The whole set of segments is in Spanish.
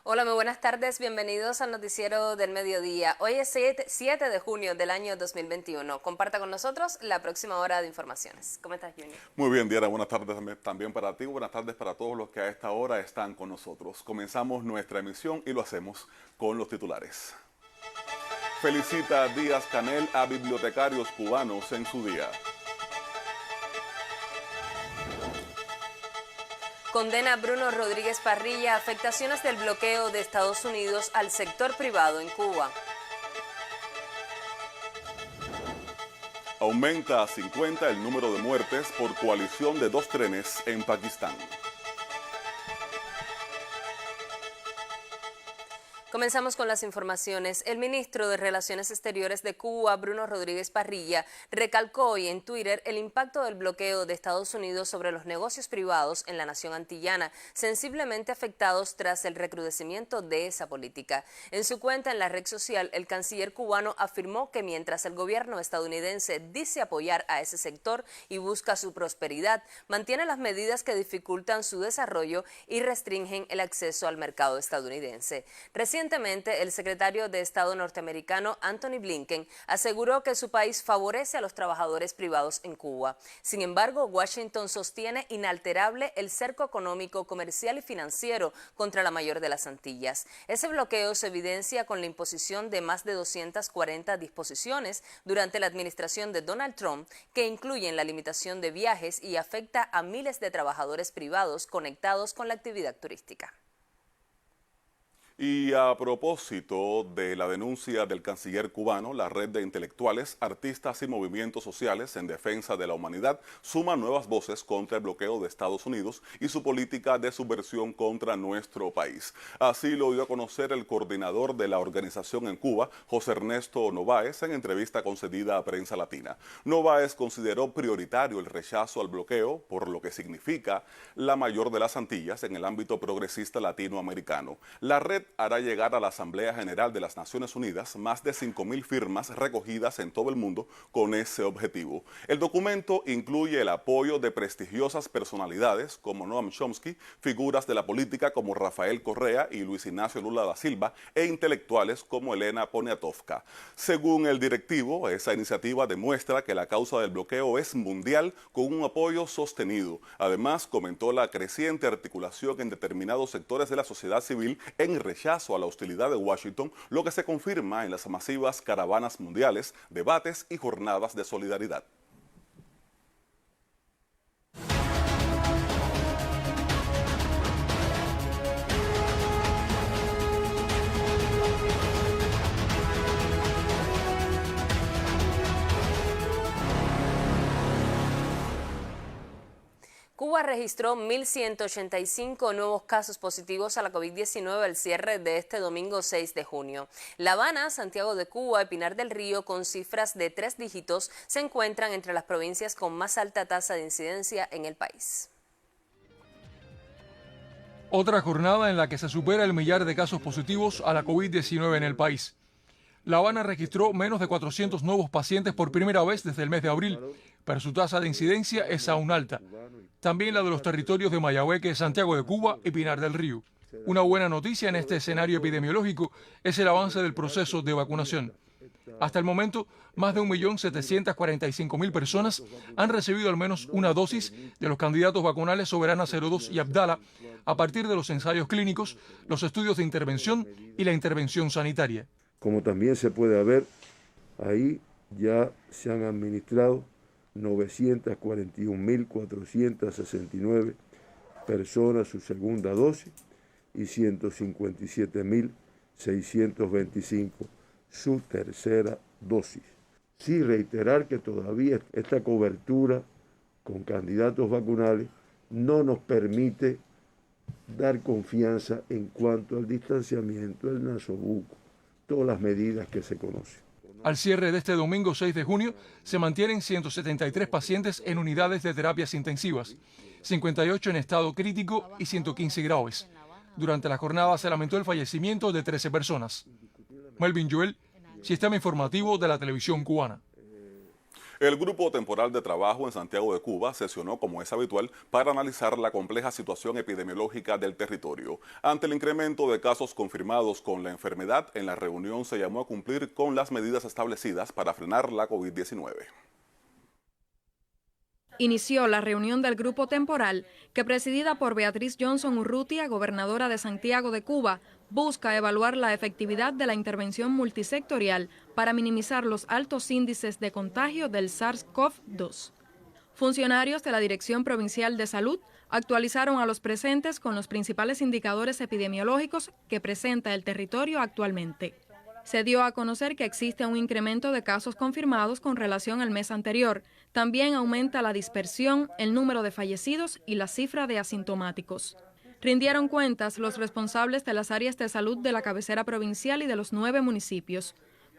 Hola, muy buenas tardes, bienvenidos al Noticiero del Mediodía. Hoy es 7 de junio del año 2021. Comparta con nosotros la próxima hora de informaciones. ¿Cómo estás, Junior? Muy bien, Diana, buenas tardes también para ti, buenas tardes para todos los que a esta hora están con nosotros. Comenzamos nuestra emisión y lo hacemos con los titulares. Felicita Díaz-Canel a bibliotecarios cubanos en su día. Condena Bruno Rodríguez Parrilla afectaciones del bloqueo de Estados Unidos al sector privado en Cuba. Aumenta a 50 el número de muertes por coalición de 2 trenes en Pakistán. Comenzamos con las informaciones. El ministro de Relaciones Exteriores de Cuba, Bruno Rodríguez Parrilla, recalcó hoy en Twitter el impacto del bloqueo de Estados Unidos sobre los negocios privados en la nación antillana, sensiblemente afectados tras el recrudecimiento de esa política. En su cuenta en la red social, el canciller cubano afirmó que mientras el gobierno estadounidense dice apoyar a ese sector y busca su prosperidad, mantiene las medidas que dificultan su desarrollo y restringen el acceso al mercado estadounidense. Recientemente, el secretario de Estado norteamericano Antony Blinken aseguró que su país favorece a los trabajadores privados en Cuba. Sin embargo, Washington sostiene inalterable el cerco económico, comercial y financiero contra la mayor de las Antillas. Ese bloqueo se evidencia con la imposición de más de 240 disposiciones durante la administración de Donald Trump, que incluyen la limitación de viajes y afecta a miles de trabajadores privados conectados con la actividad turística. Y a propósito de la denuncia del canciller cubano, la red de intelectuales, artistas y movimientos sociales en defensa de la humanidad suma nuevas voces contra el bloqueo de Estados Unidos y su política de subversión contra nuestro país. Así lo dio a conocer el coordinador de la organización en Cuba, José Ernesto Nováez, en entrevista concedida a Prensa Latina. Nováez consideró prioritario el rechazo al bloqueo, por lo que significa la mayor de las Antillas en el ámbito progresista latinoamericano. La red hará llegar a la Asamblea General de las Naciones Unidas más de 5.000 firmas recogidas en todo el mundo con ese objetivo. El documento incluye el apoyo de prestigiosas personalidades como Noam Chomsky, figuras de la política como Rafael Correa y Luis Ignacio Lula da Silva e intelectuales como Elena Poniatowska. Según el directivo, esa iniciativa demuestra que la causa del bloqueo es mundial con un apoyo sostenido. Además, comentó la creciente articulación en determinados sectores de la sociedad civil en rechazo a la hostilidad de Washington, lo que se confirma en las masivas caravanas mundiales, debates y jornadas de solidaridad. Cuba registró 1.185 nuevos casos positivos a la COVID-19 al cierre de este domingo 6 de junio. La Habana, Santiago de Cuba y Pinar del Río, con cifras de 3 dígitos, se encuentran entre las provincias con más alta tasa de incidencia en el país. Otra jornada en la que se supera el millar de casos positivos a la COVID-19 en el país. La Habana registró menos de 400 nuevos pacientes por primera vez desde el mes de abril, pero su tasa de incidencia es aún alta. También la de los territorios de Mayahueque, Santiago de Cuba y Pinar del Río. Una buena noticia en este escenario epidemiológico es el avance del proceso de vacunación. Hasta el momento, más de 1.745.000 personas han recibido al menos una dosis de los candidatos vacunales Soberana 02 y Abdala a partir de los ensayos clínicos, los estudios de intervención y la intervención sanitaria. Como también se puede ver, ahí ya se han administrado 941.469 personas su segunda dosis y 157.625 su tercera dosis. Sí, reiterar que todavía esta cobertura con candidatos vacunales no nos permite dar confianza en cuanto al distanciamiento, el nasobuco, todas las medidas que se conocen. Al cierre de este domingo 6 de junio, se mantienen 173 pacientes en unidades de terapias intensivas, 58 en estado crítico y 115 graves. Durante la jornada se lamentó el fallecimiento de 13 personas. Melvin Joel, Sistema Informativo de la Televisión Cubana. El Grupo Temporal de Trabajo en Santiago de Cuba sesionó, como es habitual, para analizar la compleja situación epidemiológica del territorio. Ante el incremento de casos confirmados con la enfermedad, en la reunión se llamó a cumplir con las medidas establecidas para frenar la COVID-19. Inició la reunión del Grupo Temporal, que presidida por Beatriz Johnson Urrutia, gobernadora de Santiago de Cuba, busca evaluar la efectividad de la intervención multisectorial para minimizar los altos índices de contagio del SARS-CoV-2. Funcionarios de la Dirección Provincial de Salud actualizaron a los presentes con los principales indicadores epidemiológicos que presenta el territorio actualmente. Se dio a conocer que existe un incremento de casos confirmados con relación al mes anterior. También aumenta la dispersión, el número de fallecidos y la cifra de asintomáticos. Rindieron cuentas los responsables de las áreas de salud de la cabecera provincial y de los 9 municipios.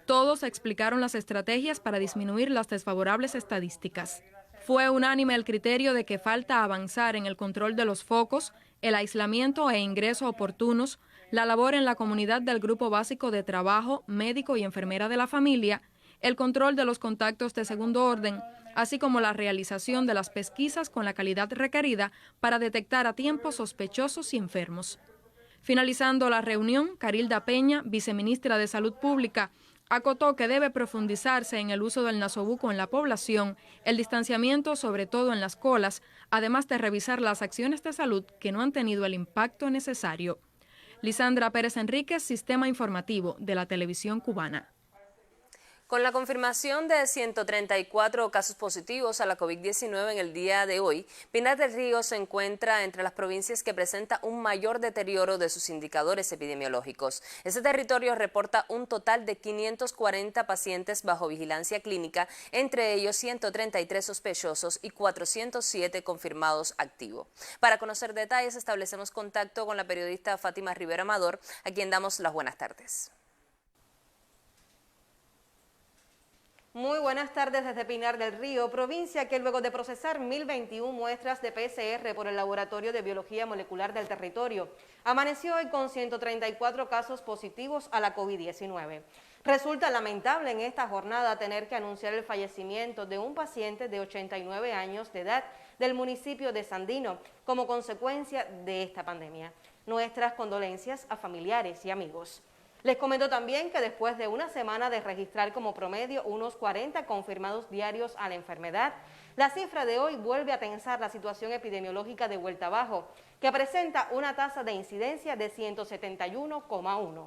Todos explicaron las estrategias para disminuir las desfavorables estadísticas. Fue unánime el criterio de que falta avanzar en el control de los focos, el aislamiento e ingreso oportunos, la labor en la comunidad del grupo básico de trabajo, médico y enfermera de la familia, el control de los contactos de segundo orden, así como la realización de las pesquisas con la calidad requerida para detectar a tiempo sospechosos y enfermos. Finalizando la reunión, Carilda Peña, viceministra de Salud Pública, acotó que debe profundizarse en el uso del nasobuco en la población, el distanciamiento sobre todo en las colas, además de revisar las acciones de salud que no han tenido el impacto necesario. Lisandra Pérez Enríquez, Sistema Informativo de la Televisión Cubana. Con la confirmación de 134 casos positivos a la COVID-19 en el día de hoy, Pinar del Río se encuentra entre las provincias que presenta un mayor deterioro de sus indicadores epidemiológicos. Este territorio reporta un total de 540 pacientes bajo vigilancia clínica, entre ellos 133 sospechosos y 407 confirmados activos. Para conocer detalles, establecemos contacto con la periodista Fátima Rivera Amador, a quien damos las buenas tardes. Muy buenas tardes desde Pinar del Río, provincia que luego de procesar 1.021 muestras de PCR por el Laboratorio de Biología Molecular del territorio, amaneció hoy con 134 casos positivos a la COVID-19. Resulta lamentable en esta jornada tener que anunciar el fallecimiento de un paciente de 89 años de edad del municipio de Sandino como consecuencia de esta pandemia. Nuestras condolencias a familiares y amigos. Les comento también que después de una semana de registrar como promedio unos 40 confirmados diarios a la enfermedad, la cifra de hoy vuelve a tensar la situación epidemiológica de vuelta abajo, que presenta una tasa de incidencia de 171,1.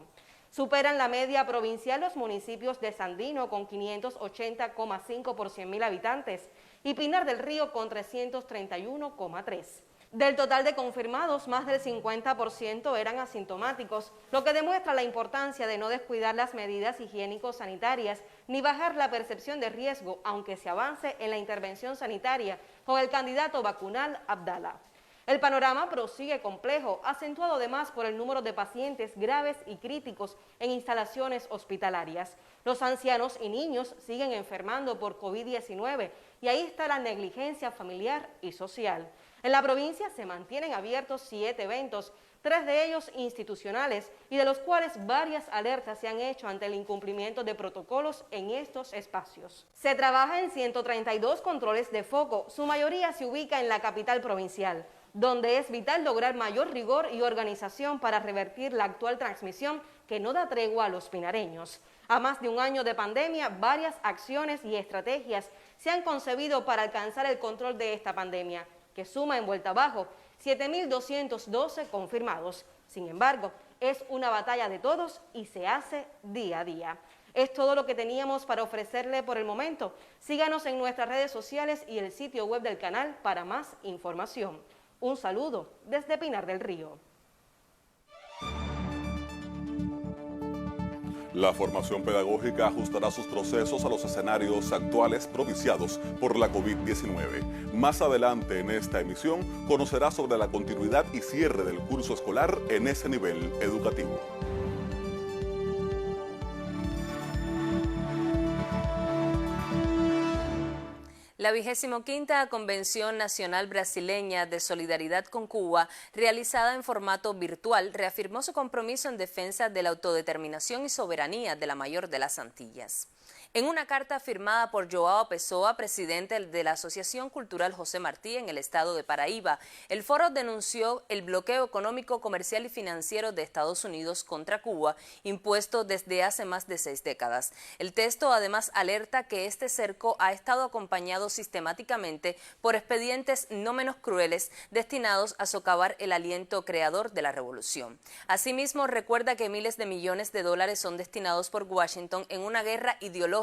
Superan la media provincial los municipios de Sandino con 580,5 por 100.000 habitantes y Pinar del Río con 331,3. Del total de confirmados, más del 50% eran asintomáticos, lo que demuestra la importancia de no descuidar las medidas higiénico-sanitarias ni bajar la percepción de riesgo, aunque se avance en la intervención sanitaria con el candidato vacunal Abdala. El panorama prosigue complejo, acentuado además por el número de pacientes graves y críticos en instalaciones hospitalarias. Los ancianos y niños siguen enfermando por COVID-19 y ahí está la negligencia familiar y social. En la provincia se mantienen abiertos 7 eventos, 3 de ellos institucionales y de los cuales varias alertas se han hecho ante el incumplimiento de protocolos en estos espacios. Se trabaja en 132 controles de foco, su mayoría se ubica en la capital provincial, donde es vital lograr mayor rigor y organización para revertir la actual transmisión que no da tregua a los pinareños. A más de un año de pandemia, varias acciones y estrategias se han concebido para alcanzar el control de esta pandemia, que suma en vuelta abajo 7.212 confirmados. Sin embargo, es una batalla de todos y se hace día a día. Es todo lo que teníamos para ofrecerle por el momento. Síganos en nuestras redes sociales y el sitio web del canal para más información. Un saludo desde Pinar del Río. La formación pedagógica ajustará sus procesos a los escenarios actuales propiciados por la COVID-19. Más adelante en esta emisión conocerá sobre la continuidad y cierre del curso escolar en ese nivel educativo. La 25ª Convención Nacional Brasileña de Solidaridad con Cuba, realizada en formato virtual, reafirmó su compromiso en defensa de la autodeterminación y soberanía de la mayor de las Antillas. En una carta firmada por Joao Pessoa, presidente de la Asociación Cultural José Martí en el estado de Paraíba, el foro denunció el bloqueo económico, comercial y financiero de Estados Unidos contra Cuba, impuesto desde hace más de 6 décadas. El texto además alerta que este cerco ha estado acompañado sistemáticamente por expedientes no menos crueles destinados a socavar el aliento creador de la revolución. Asimismo, recuerda que miles de millones de dólares son destinados por Washington en una guerra ideológica,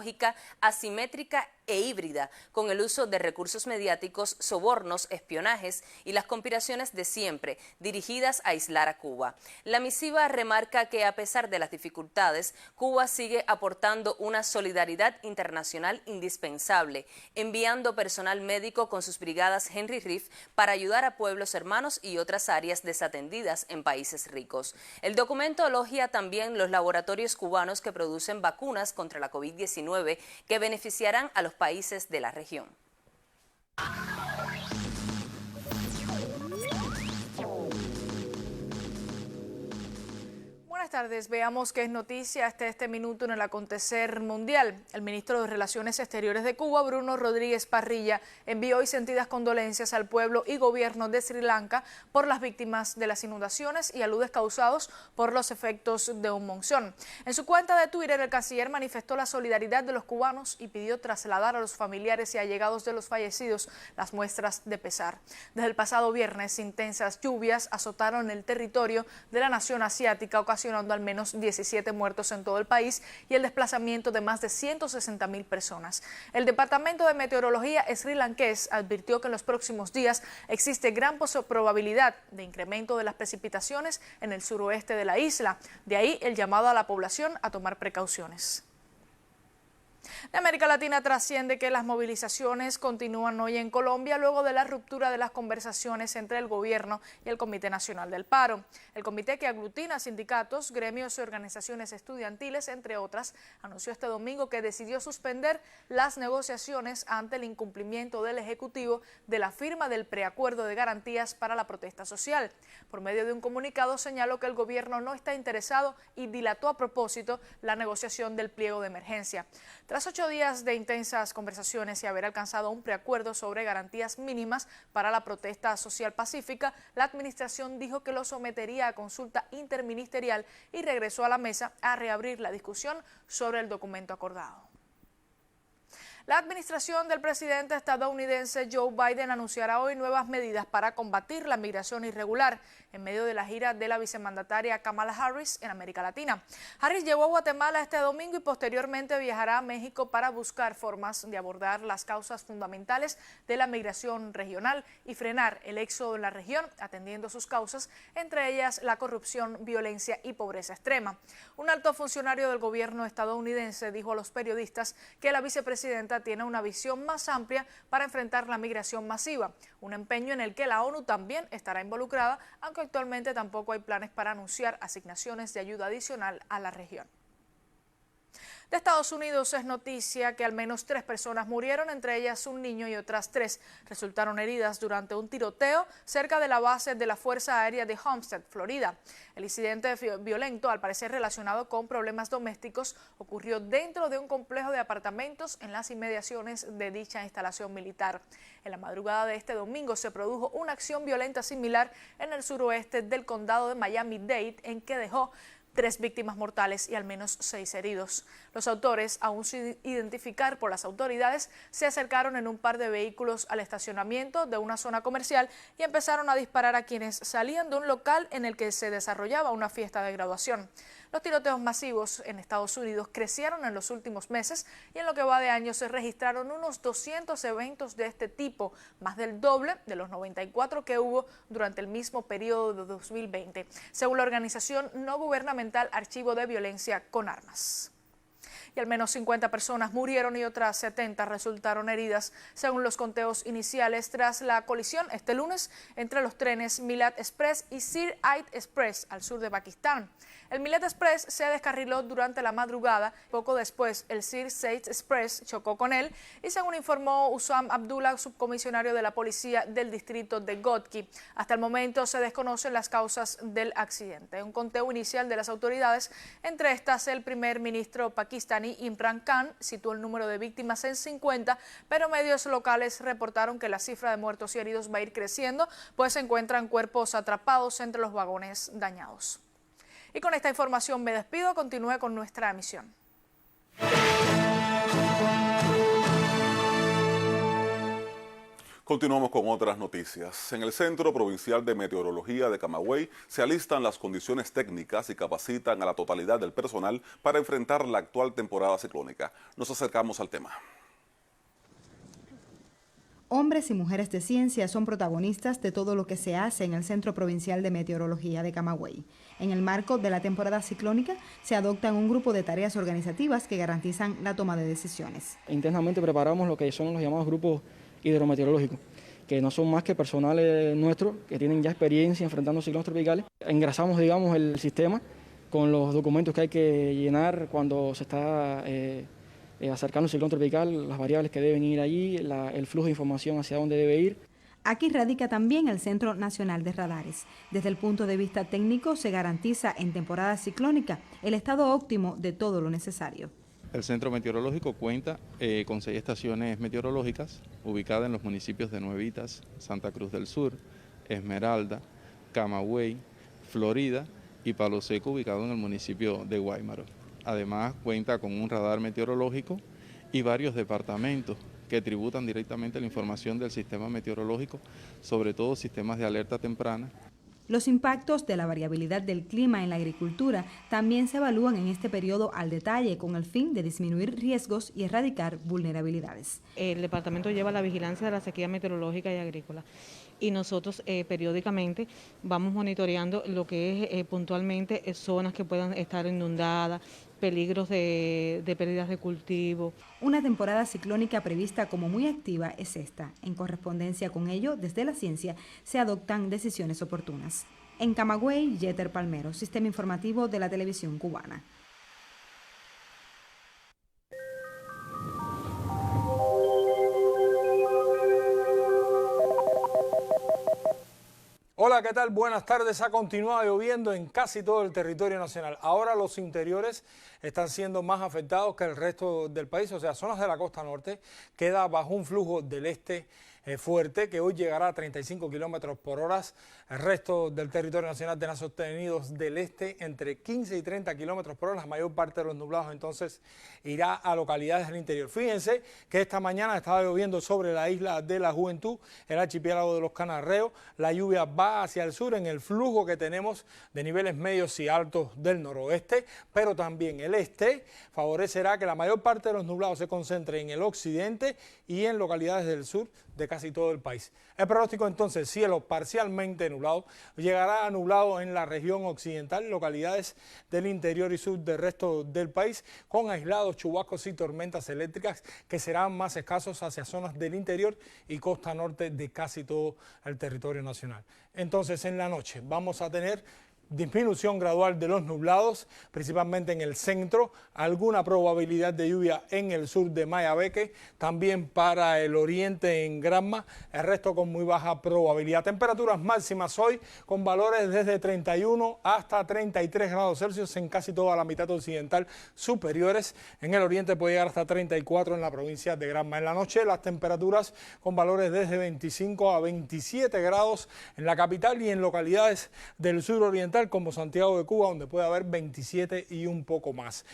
asimétrica e híbrida, con el uso de recursos mediáticos, sobornos, espionajes y las conspiraciones de siempre, dirigidas a aislar a Cuba. La misiva remarca que a pesar de las dificultades, Cuba sigue aportando una solidaridad internacional indispensable, enviando personal médico con sus brigadas Henry Reef para ayudar a pueblos hermanos y otras áreas desatendidas en países ricos. El documento elogia también los laboratorios cubanos que producen vacunas contra la COVID-19 que beneficiarán a los países de la región. Buenas tardes. Veamos qué es noticia hasta este minuto en el acontecer mundial. El ministro de Relaciones Exteriores de Cuba, Bruno Rodríguez Parrilla, envió hoy sentidas condolencias al pueblo y gobierno de Sri Lanka por las víctimas de las inundaciones y aludes causados por los efectos de un monzón. En su cuenta de Twitter, el canciller manifestó la solidaridad de los cubanos y pidió trasladar a los familiares y allegados de los fallecidos las muestras de pesar. Desde el pasado viernes, intensas lluvias azotaron el territorio de la nación asiática, ocasionando al menos 17 muertos en todo el país y el desplazamiento de más de 160.000 personas. El Departamento de Meteorología srilanqués advirtió que en los próximos días existe gran probabilidad de incremento de las precipitaciones en el suroeste de la isla. De ahí el llamado a la población a tomar precauciones. De América Latina trasciende que las movilizaciones continúan hoy en Colombia luego de la ruptura de las conversaciones entre el gobierno y el Comité Nacional del Paro. El comité, que aglutina sindicatos, gremios y organizaciones estudiantiles, entre otras, anunció este domingo que decidió suspender las negociaciones ante el incumplimiento del Ejecutivo de la firma del preacuerdo de garantías para la protesta social. Por medio de un comunicado señaló que el gobierno no está interesado y dilató a propósito la negociación del pliego de emergencia. Tras 8 días de intensas conversaciones y haber alcanzado un preacuerdo sobre garantías mínimas para la protesta social pacífica, la administración dijo que lo sometería a consulta interministerial y regresó a la mesa a reabrir la discusión sobre el documento acordado. La administración del presidente estadounidense Joe Biden anunciará hoy nuevas medidas para combatir la migración irregular en medio de la gira de la vicemandataria Kamala Harris en América Latina. Harris llegó a Guatemala este domingo y posteriormente viajará a México para buscar formas de abordar las causas fundamentales de la migración regional y frenar el éxodo en la región, atendiendo sus causas, entre ellas la corrupción, violencia y pobreza extrema. Un alto funcionario del gobierno estadounidense dijo a los periodistas que la vicepresidenta tiene una visión más amplia para enfrentar la migración masiva, un empeño en el que la ONU también estará involucrada, aunque actualmente tampoco hay planes para anunciar asignaciones de ayuda adicional a la región. De Estados Unidos es noticia que al menos 3 personas murieron, entre ellas un niño, y otras 3 resultaron heridas durante un tiroteo cerca de la base de la Fuerza Aérea de Homestead, Florida. El incidente violento, al parecer relacionado con problemas domésticos, ocurrió dentro de un complejo de apartamentos en las inmediaciones de dicha instalación militar. En la madrugada de este domingo se produjo una acción violenta similar en el suroeste del condado de Miami-Dade, en que dejó 3 víctimas mortales y al menos 6 heridos. Los autores, aún sin identificar por las autoridades, se acercaron en un par de vehículos al estacionamiento de una zona comercial y empezaron a disparar a quienes salían de un local en el que se desarrollaba una fiesta de graduación. Los tiroteos masivos en Estados Unidos crecieron en los últimos meses y en lo que va de año se registraron unos 200 eventos de este tipo, más del doble de los 94 que hubo durante el mismo periodo de 2020, según la organización no gubernamental Archivo de Violencia con Armas. y al menos 50 personas murieron y otras 70 resultaron heridas, según los conteos iniciales tras la colisión este lunes entre los trenes Milad Express y Sir-Ait Express al sur de Pakistán. El Milad Express se descarriló durante la madrugada. Poco después, el Sir-Ait Express chocó con él y, según informó Usam Abdullah, subcomisionario de la policía del distrito de Ghotki, hasta el momento se desconocen las causas del accidente. Un conteo inicial de las autoridades, entre estas el primer ministro pakistaní Imran Khan, situó el número de víctimas en 50, pero medios locales reportaron que la cifra de muertos y heridos va a ir creciendo, pues se encuentran cuerpos atrapados entre los vagones dañados. Y con esta información me despido. Continúe con nuestra emisión. Continuamos con otras noticias. En el Centro Provincial de Meteorología de Camagüey se alistan las condiciones técnicas y capacitan a la totalidad del personal para enfrentar la actual temporada ciclónica. Nos acercamos al tema. Hombres y mujeres de ciencia son protagonistas de todo lo que se hace en el Centro Provincial de Meteorología de Camagüey. En el marco de la temporada ciclónica se adoptan un grupo de tareas organizativas que garantizan la toma de decisiones. Internamente preparamos lo que son los llamados grupos hidrometeorológicos, que no son más que personales nuestros que tienen ya experiencia enfrentando ciclones tropicales. Engrasamos, digamos, el sistema con los documentos que hay que llenar cuando se está acercando un ciclón tropical, las variables que deben ir allí, el flujo de información hacia dónde debe ir. Aquí radica también el Centro Nacional de Radares. Desde el punto de vista técnico se garantiza en temporada ciclónica el estado óptimo de todo lo necesario. El Centro Meteorológico cuenta con 6 estaciones meteorológicas ubicadas en los municipios de Nuevitas, Santa Cruz del Sur, Esmeralda, Camagüey, Florida y Palo Seco, ubicado en el municipio de Guáimaro. Además cuenta con un radar meteorológico y varios departamentos que tributan directamente la información del sistema meteorológico, sobre todo sistemas de alerta temprana. Los impactos de la variabilidad del clima en la agricultura también se evalúan en este periodo al detalle con el fin de disminuir riesgos y erradicar vulnerabilidades. El departamento lleva la vigilancia de la sequía meteorológica y agrícola y nosotros periódicamente vamos monitoreando lo que es puntualmente zonas que puedan estar inundadas, peligros de pérdidas de cultivo. Una temporada ciclónica prevista como muy activa es esta. En correspondencia con ello, desde la ciencia se adoptan decisiones oportunas. En Camagüey, Yeter Palmero, Sistema Informativo de la Televisión Cubana. Hola, ¿qué tal? Buenas tardes. Ha continuado lloviendo en casi todo el territorio nacional. Ahora los interiores están siendo más afectados que el resto del país, o sea, zonas de la costa norte queda bajo un flujo del este fuerte que hoy llegará a 35 kilómetros por hora. El resto del territorio nacional tendrá sostenidos del este entre 15 y 30 kilómetros por hora. La mayor parte de los nublados entonces irá a localidades del interior. Fíjense que esta mañana estaba lloviendo sobre la isla de la Juventud, el archipiélago de los Canarreos. La lluvia va hacia el sur en el flujo que tenemos de niveles medios y altos del noroeste, pero también el este favorecerá que la mayor parte de los nublados se concentre en el occidente y en localidades del sur de casi todo el país. El pronóstico entonces, cielo parcialmente nublado, llegará a nublado en la región occidental, localidades del interior y sur del resto del país, con aislados chubascos y tormentas eléctricas que serán más escasos hacia zonas del interior y costa norte de casi todo el territorio nacional. Entonces en la noche vamos a tener disminución gradual de los nublados, principalmente en el centro, alguna probabilidad de lluvia en el sur de Mayabeque, también para el oriente en Granma, el resto con muy baja probabilidad. Temperaturas máximas hoy con valores desde 31 hasta 33 grados Celsius en casi toda la mitad occidental superiores. En el oriente puede llegar hasta 34 en la provincia de Granma. En la noche las temperaturas con valores desde 25 a 27 grados en la capital y en localidades del sur oriental como Santiago de Cuba, donde puede haber 27 y un poco más.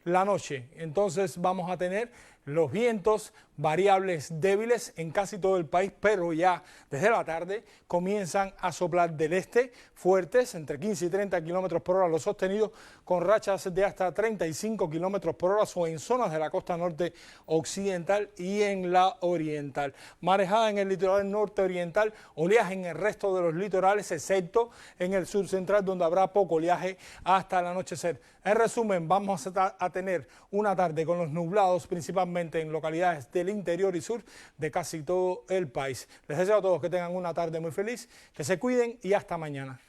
La noche, entonces vamos a tener Los vientos variables débiles en casi todo el país, pero ya desde la tarde comienzan a soplar del este fuertes, entre 15 y 30 kilómetros por hora los sostenidos, con rachas de hasta 35 kilómetros por hora o en zonas de la costa norte occidental y en la oriental. Marejada en el litoral norte oriental, oleaje en el resto de los litorales, excepto en el sur central, donde habrá poco oleaje hasta el anochecer. En resumen, vamos a tener una tarde con los nublados, principalmente en localidades del interior y sur de casi todo el país. Les deseo a todos que tengan una tarde muy feliz, que se cuiden y hasta mañana.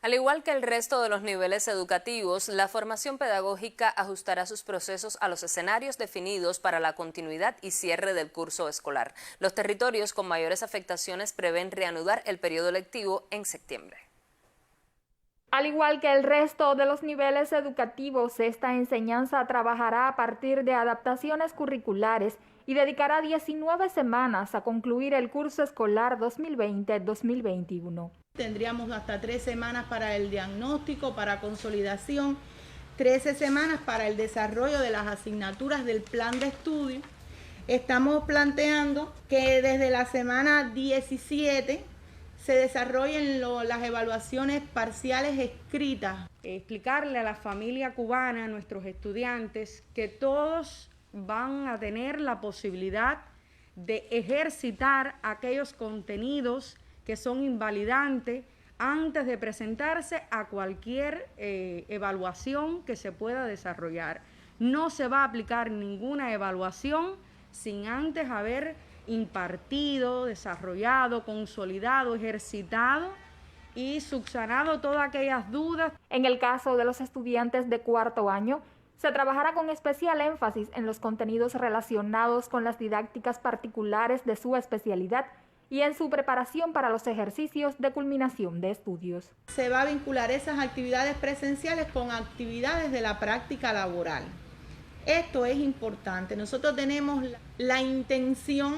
Al igual que el resto de los niveles educativos, la formación pedagógica ajustará sus procesos a los escenarios definidos para la continuidad y cierre del curso escolar. Los territorios con mayores afectaciones prevén reanudar el periodo lectivo en septiembre. Al igual que el resto de los niveles educativos, esta enseñanza trabajará a partir de adaptaciones curriculares y dedicará 19 semanas a concluir el curso escolar 2020-2021. Tendríamos hasta 3 semanas para el diagnóstico, para consolidación, 13 semanas para el desarrollo de las asignaturas del plan de estudio. Estamos planteando que desde la semana 17 se desarrollen las evaluaciones parciales escritas. Explicarle a la familia cubana, a nuestros estudiantes, que todos van a tener la posibilidad de ejercitar aquellos contenidos que son invalidantes antes de presentarse a cualquier evaluación que se pueda desarrollar. No se va a aplicar ninguna evaluación sin antes haber impartido, desarrollado, consolidado, ejercitado y subsanado todas aquellas dudas. En el caso de los estudiantes de cuarto año, se trabajará con especial énfasis en los contenidos relacionados con las didácticas particulares de su especialidad y en su preparación para los ejercicios de culminación de estudios. Se va a vincular esas actividades presenciales con actividades de la práctica laboral. Esto es importante. Nosotros tenemos la intención,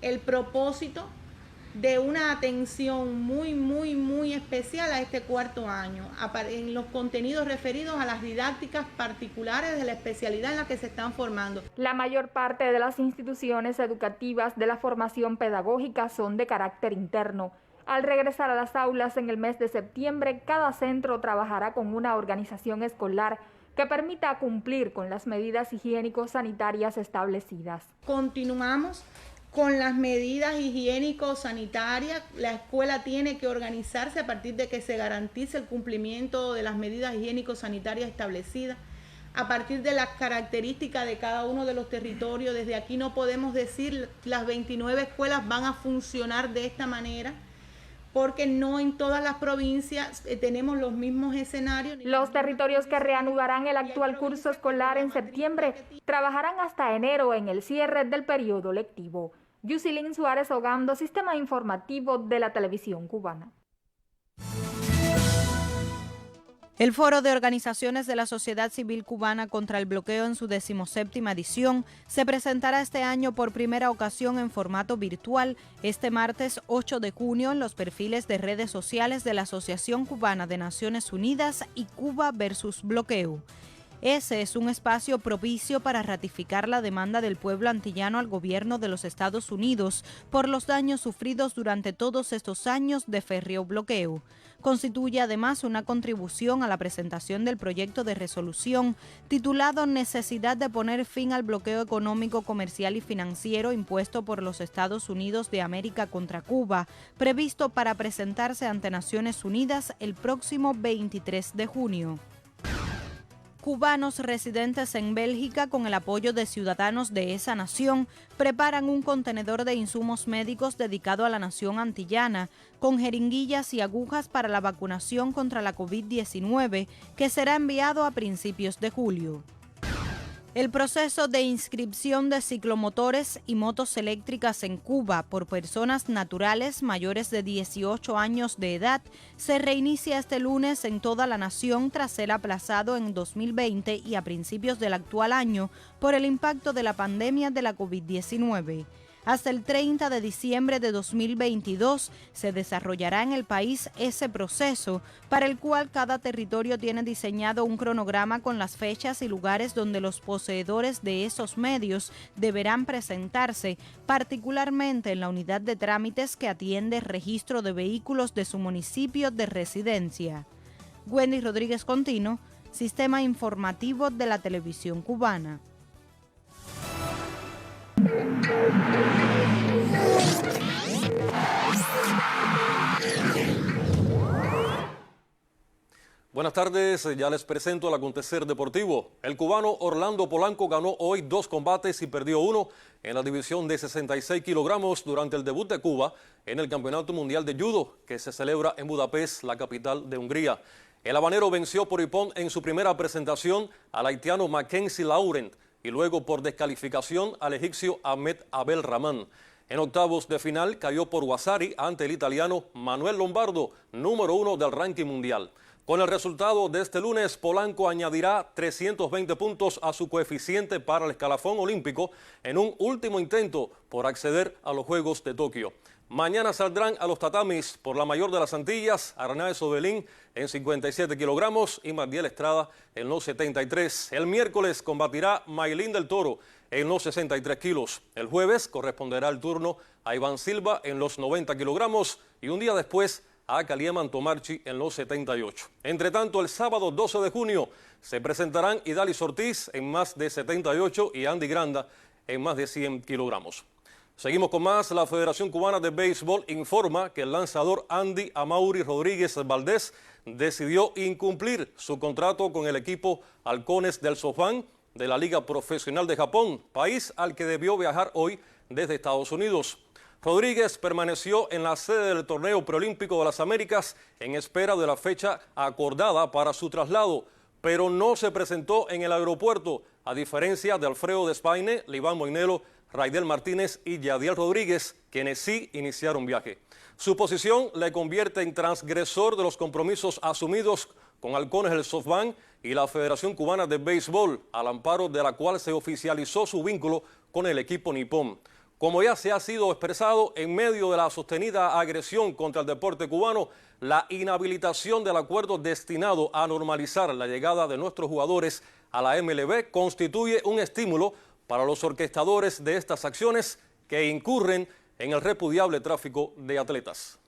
el propósito de una atención muy especial a este cuarto año, en los contenidos referidos a las didácticas particulares de la especialidad en la que se están formando. La mayor parte de las instituciones educativas de la formación pedagógica son de carácter interno. Al regresar a las aulas en el mes de septiembre, cada centro trabajará con una organización escolar que permita cumplir con las medidas higiénico-sanitarias establecidas. Continuamos con las medidas higiénico-sanitarias. La escuela tiene que organizarse a partir de que se garantice el cumplimiento de las medidas higiénico-sanitarias establecidas, a partir de las características de cada uno de los territorios. Desde aquí no podemos decir las 29 escuelas van a funcionar de esta manera, porque no en todas las provincias tenemos los mismos escenarios. Los territorios que reanudarán el actual curso escolar en septiembre trabajarán hasta enero en el cierre del periodo lectivo. Yusilín Suárez Ogando, Sistema Informativo de la Televisión Cubana. El Foro de Organizaciones de la Sociedad Civil Cubana contra el Bloqueo en su 17ª edición se presentará este año por primera ocasión en formato virtual este martes 8 de junio en los perfiles de redes sociales de la Asociación Cubana de Naciones Unidas y Cuba versus Bloqueo. Ese es un espacio propicio para ratificar la demanda del pueblo antillano al gobierno de los Estados Unidos por los daños sufridos durante todos estos años de férreo bloqueo. Constituye además una contribución a la presentación del proyecto de resolución titulado Necesidad de poner fin al bloqueo económico, comercial y financiero impuesto por los Estados Unidos de América contra Cuba, previsto para presentarse ante Naciones Unidas el próximo 23 de junio. Cubanos residentes en Bélgica, con el apoyo de ciudadanos de esa nación, preparan un contenedor de insumos médicos dedicado a la nación antillana, con jeringuillas y agujas para la vacunación contra la COVID-19, que será enviado a principios de julio. El proceso de inscripción de ciclomotores y motos eléctricas en Cuba por personas naturales mayores de 18 años de edad se reinicia este lunes en toda la nación tras ser aplazado en 2020 y a principios del actual año por el impacto de la pandemia de la COVID-19. Hasta el 30 de diciembre de 2022 se desarrollará en el país ese proceso, para el cual cada territorio tiene diseñado un cronograma con las fechas y lugares donde los poseedores de esos medios deberán presentarse, particularmente en la unidad de trámites que atiende registro de vehículos de su municipio de residencia. Wendy Rodríguez Contino, Sistema Informativo de la Televisión Cubana. Buenas tardes, ya les presento el acontecer deportivo. El cubano Orlando Polanco ganó hoy 2 combates y perdió 1 en la división de 66 kilogramos durante el debut de Cuba en el Campeonato Mundial de Judo, que se celebra en Budapest, la capital de Hungría. El habanero venció por ippon en su primera presentación al haitiano Mackenzie Laurent y luego por descalificación al egipcio Ahmed Abel Rahman. En octavos de final cayó por Wassari ante el italiano Manuel Lombardo, número 1 del ranking mundial. Con el resultado de este lunes, Polanco añadirá 320 puntos a su coeficiente para el escalafón olímpico en un último intento por acceder a los Juegos de Tokio. Mañana saldrán a los tatamis por la mayor de las Antillas, Arnaiz Obelín en 57 kilogramos y Magdiel Estrada en los 73. El miércoles combatirá Maylin del Toro en los 63 kilos. El jueves corresponderá el turno a Iván Silva en los 90 kilogramos y un día después a Kalieman Tomarchi en los 78. Entre tanto, el sábado 12 de junio se presentarán Idalis Ortiz en más de 78 y Andy Granda en más de 100 kilogramos. Seguimos con más. La Federación Cubana de Béisbol informa que el lanzador Andy Amaury Rodríguez Valdés decidió incumplir su contrato con el equipo Halcones del SoftBank de la Liga Profesional de Japón, país al que debió viajar hoy desde Estados Unidos. Rodríguez permaneció en la sede del torneo preolímpico de las Américas en espera de la fecha acordada para su traslado, pero no se presentó en el aeropuerto, a diferencia de Alfredo Despaine, Liván Moinelo, Raidel Martínez y Yadiel Rodríguez, quienes sí iniciaron viaje. Su posición le convierte en transgresor de los compromisos asumidos con Halcones del SoftBank y la Federación Cubana de Béisbol, al amparo de la cual se oficializó su vínculo con el equipo nipón. Como ya se ha sido expresado, en medio de la sostenida agresión contra el deporte cubano, la inhabilitación del acuerdo destinado a normalizar la llegada de nuestros jugadores a la MLB constituye un estímulo para los orquestadores de estas acciones que incurren en el repudiable tráfico de atletas.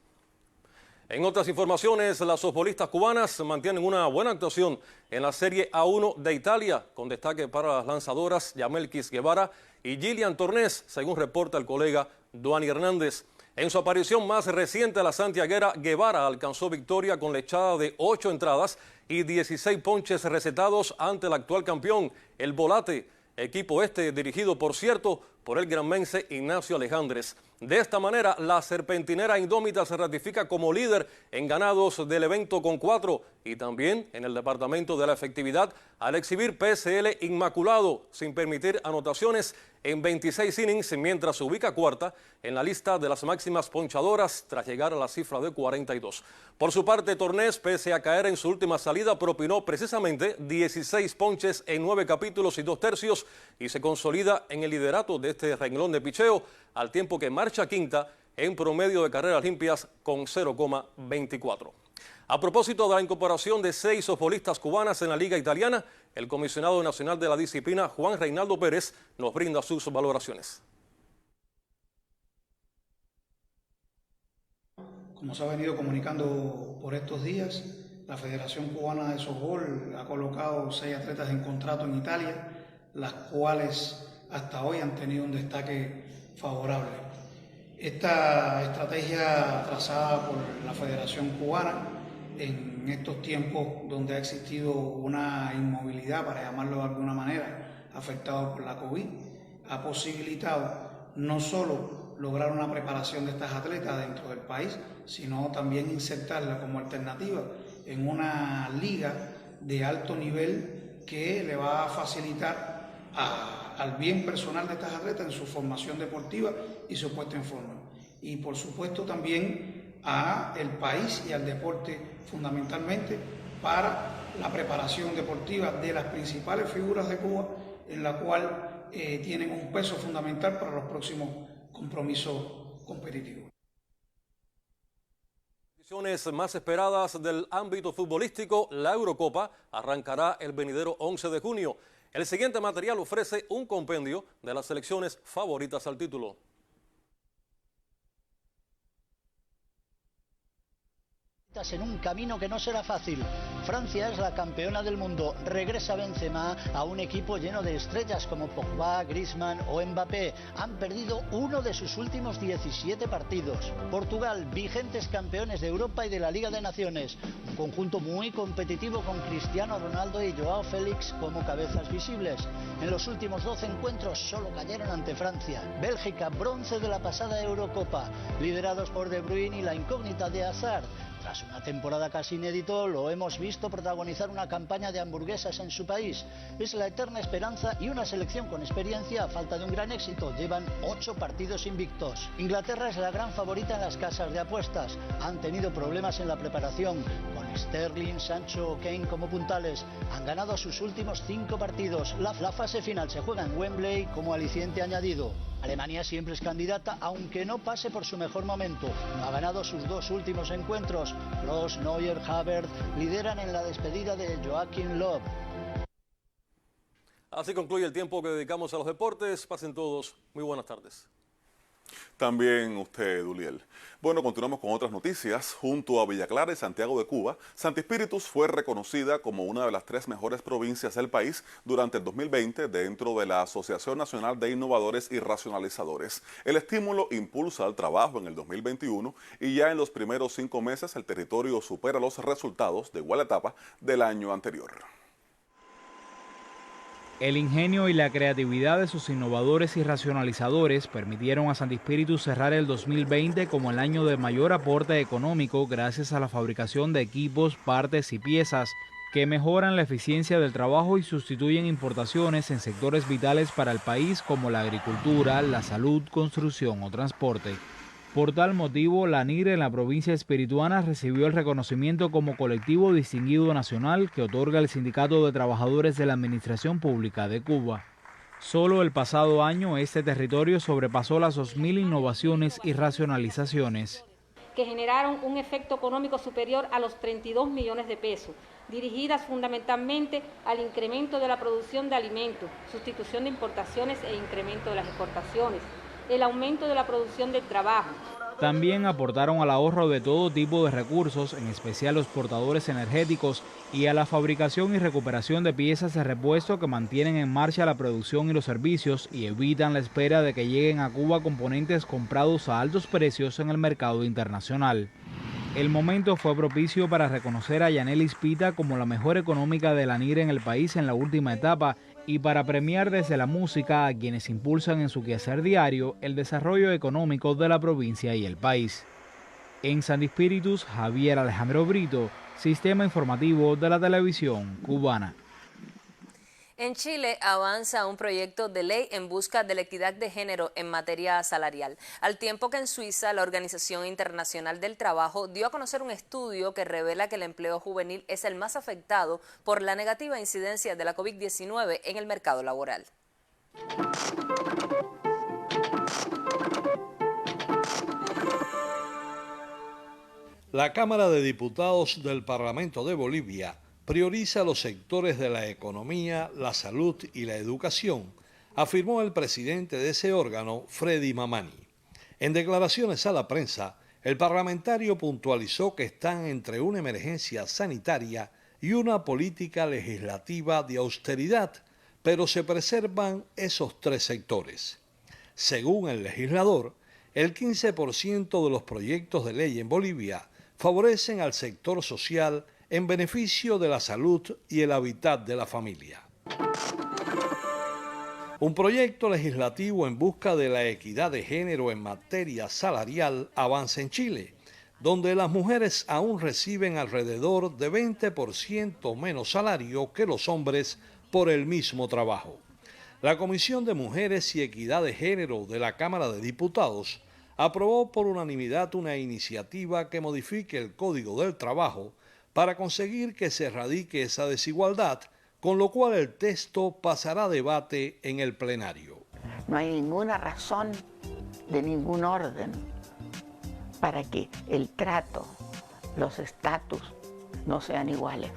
En otras informaciones, las softbolistas cubanas mantienen una buena actuación en la Serie A1 de Italia, con destaque para las lanzadoras Yamelkis Guevara y Gillian Tornés, según reporta el colega Duani Hernández. En su aparición más reciente, la santiaguera Guevara alcanzó victoria con lechada de 8 entradas y 16 ponches recetados ante el actual campeón, el Volate, equipo dirigido, por cierto, por el granmense Ignacio Alejandres. De esta manera, la serpentinera indómita se ratifica como líder en ganados del evento con 4 y también en el departamento de la efectividad al exhibir PSL inmaculado sin permitir anotaciones en 26 innings, mientras se ubica cuarta en la lista de las máximas ponchadoras tras llegar a la cifra de 42. Por su parte, Tornés, pese a caer en su última salida, propinó precisamente 16 ponches en 9 capítulos y 2 tercios y se consolida en el liderato de este renglón de picheo, al tiempo que marcha quinta en promedio de carreras limpias con 0,24. A propósito de la incorporación de 6 softbolistas cubanas en la Liga Italiana, el comisionado nacional de la disciplina, Juan Reinaldo Pérez, nos brinda sus valoraciones. Como se ha venido comunicando por estos días, la Federación Cubana de Softbol ha colocado 6 atletas en contrato en Italia, las cuales hasta hoy han tenido un destaque favorable. Esta estrategia trazada por la Federación Cubana en estos tiempos donde ha existido una inmovilidad, para llamarlo de alguna manera, afectado por la COVID, ha posibilitado no solo lograr una preparación de estas atletas dentro del país, sino también insertarla como alternativa en una liga de alto nivel que le va a facilitar al bien personal de estas atletas en su formación deportiva y su puesta en forma. Y por supuesto también al país y al deporte fundamentalmente para la preparación deportiva de las principales figuras de Cuba, en la cual tienen un peso fundamental para los próximos compromiso competitivo. Las más esperadas del ámbito futbolístico, la Eurocopa arrancará el venidero 11 de junio. El siguiente material ofrece un compendio de las selecciones favoritas al título. En un camino que no será fácil. Francia es la campeona del mundo. Regresa Benzema a un equipo lleno de estrellas como Pogba, Griezmann o Mbappé. Han perdido uno de sus últimos 17 partidos. Portugal, vigentes campeones de Europa y de la Liga de Naciones. Un conjunto muy competitivo con Cristiano Ronaldo y Joao Félix como cabezas visibles. En los últimos 12 encuentros solo cayeron ante Francia. Bélgica, bronce de la pasada Eurocopa, liderados por De Bruyne y la incógnita de Hazard. Tras una temporada casi inédito, lo hemos visto protagonizar una campaña de hamburguesas en su país. Es la eterna esperanza y una selección con experiencia a falta de un gran éxito. Llevan 8 partidos invictos. Inglaterra es la gran favorita en las casas de apuestas. Han tenido problemas en la preparación, con Sterling, Sancho o Kane como puntales. Han ganado sus últimos 5 partidos. La fase final se juega en Wembley como aliciente añadido. Alemania siempre es candidata, aunque no pase por su mejor momento. No ha ganado sus 2 últimos encuentros. Kroos, Neuer, Havertz lideran en la despedida de Joachim Löw. Así concluye el tiempo que dedicamos a los deportes. Pasen todos muy buenas tardes. También usted, Duliel. Bueno, continuamos con otras noticias. Junto a Villa Clara y Santiago de Cuba, Santi Espíritus fue reconocida como una de las 3 mejores provincias del país durante el 2020 dentro de la Asociación Nacional de Innovadores y Racionalizadores. El estímulo impulsa el trabajo en el 2021 y ya en los primeros 5 meses el territorio supera los resultados de igual etapa del año anterior. El ingenio y la creatividad de sus innovadores y racionalizadores permitieron a Santi Espíritus cerrar el 2020 como el año de mayor aporte económico gracias a la fabricación de equipos, partes y piezas que mejoran la eficiencia del trabajo y sustituyen importaciones en sectores vitales para el país como la agricultura, la salud, construcción o transporte. Por tal motivo, la NIR en la provincia espirituana recibió el reconocimiento como colectivo distinguido nacional que otorga el Sindicato de Trabajadores de la Administración Pública de Cuba. Solo el pasado año este territorio sobrepasó las 2.000 innovaciones y racionalizaciones, que generaron un efecto económico superior a los 32 millones de pesos, dirigidas fundamentalmente al incremento de la producción de alimentos, sustitución de importaciones e incremento de las exportaciones, el aumento de la producción del trabajo. También aportaron al ahorro de todo tipo de recursos, en especial los portadores energéticos, y a la fabricación y recuperación de piezas de repuesto que mantienen en marcha la producción y los servicios y evitan la espera de que lleguen a Cuba componentes comprados a altos precios en el mercado internacional. El momento fue propicio para reconocer a Yanelis Pita como la mejor económica de la NIR en el país en la última etapa y para premiar desde la música a quienes impulsan en su quehacer diario el desarrollo económico de la provincia y el país. En Santi Espíritus, Javier Alejandro Brito, Sistema Informativo de la Televisión Cubana. En Chile avanza un proyecto de ley en busca de la equidad de género en materia salarial, al tiempo que en Suiza la Organización Internacional del Trabajo dio a conocer un estudio que revela que el empleo juvenil es el más afectado por la negativa incidencia de la COVID-19 en el mercado laboral. La Cámara de Diputados del Parlamento de Bolivia prioriza los sectores de la economía, la salud y la educación, afirmó el presidente de ese órgano, Freddy Mamani. En declaraciones a la prensa, el parlamentario puntualizó que están entre una emergencia sanitaria y una política legislativa de austeridad, pero se preservan esos 3 sectores. Según el legislador, el 15% de los proyectos de ley en Bolivia favorecen al sector social en beneficio de la salud y el hábitat de la familia. Un proyecto legislativo en busca de la equidad de género en materia salarial avanza en Chile, donde las mujeres aún reciben alrededor de 20% menos salario que los hombres por el mismo trabajo. La Comisión de Mujeres y Equidad de Género de la Cámara de Diputados aprobó por unanimidad una iniciativa que modifique el Código del Trabajo para conseguir que se erradique esa desigualdad, con lo cual el texto pasará a debate en el plenario. No hay ninguna razón de ningún orden para que el trato, los estatus no sean iguales.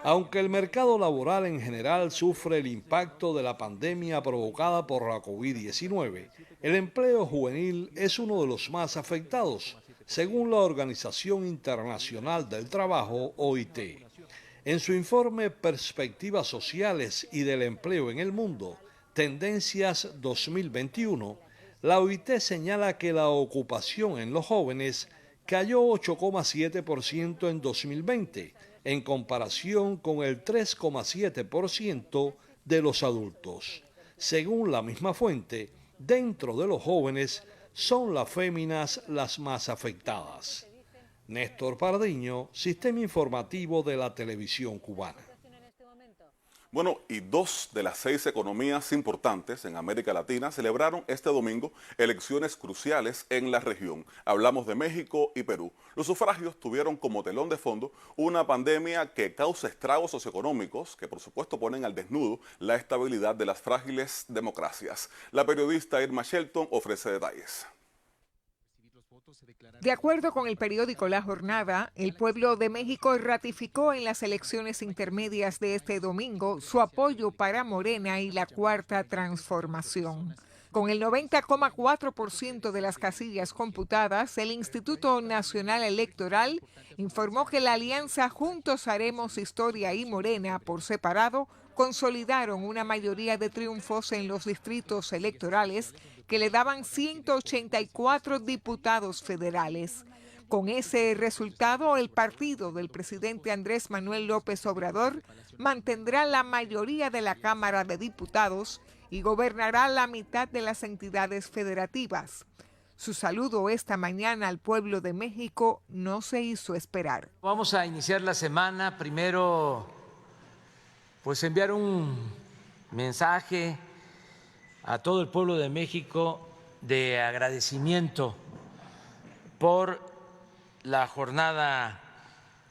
Aunque el mercado laboral en general sufre el impacto de la pandemia provocada por la COVID-19, el empleo juvenil es uno de los más afectados, según la Organización Internacional del Trabajo, OIT. En su informe Perspectivas Sociales y del Empleo en el Mundo, Tendencias 2021, la OIT señala que la ocupación en los jóvenes cayó 8,7% en 2020, en comparación con el 3,7% de los adultos. Según la misma fuente, dentro de los jóvenes son las féminas las más afectadas. Néstor Pardiño, Sistema Informativo de la Televisión Cubana. Bueno, y 2 de las 6 economías importantes en América Latina celebraron este domingo elecciones cruciales en la región. Hablamos de México y Perú. Los sufragios tuvieron como telón de fondo una pandemia que causa estragos socioeconómicos que por supuesto ponen al desnudo la estabilidad de las frágiles democracias. La periodista Irma Shelton ofrece detalles. De acuerdo con el periódico La Jornada, el pueblo de México ratificó en las elecciones intermedias de este domingo su apoyo para Morena y la Cuarta Transformación. Con el 90,4% de las casillas computadas, el Instituto Nacional Electoral informó que la alianza Juntos Haremos Historia y Morena, por separado, consolidaron una mayoría de triunfos en los distritos electorales que le daban 184 diputados federales. Con ese resultado, el partido del presidente Andrés Manuel López Obrador mantendrá la mayoría de la Cámara de Diputados y gobernará la mitad de las entidades federativas. Su saludo esta mañana al pueblo de México no se hizo esperar. Vamos a iniciar la semana, primero, pues enviar un mensaje a todo el pueblo de México de agradecimiento por la jornada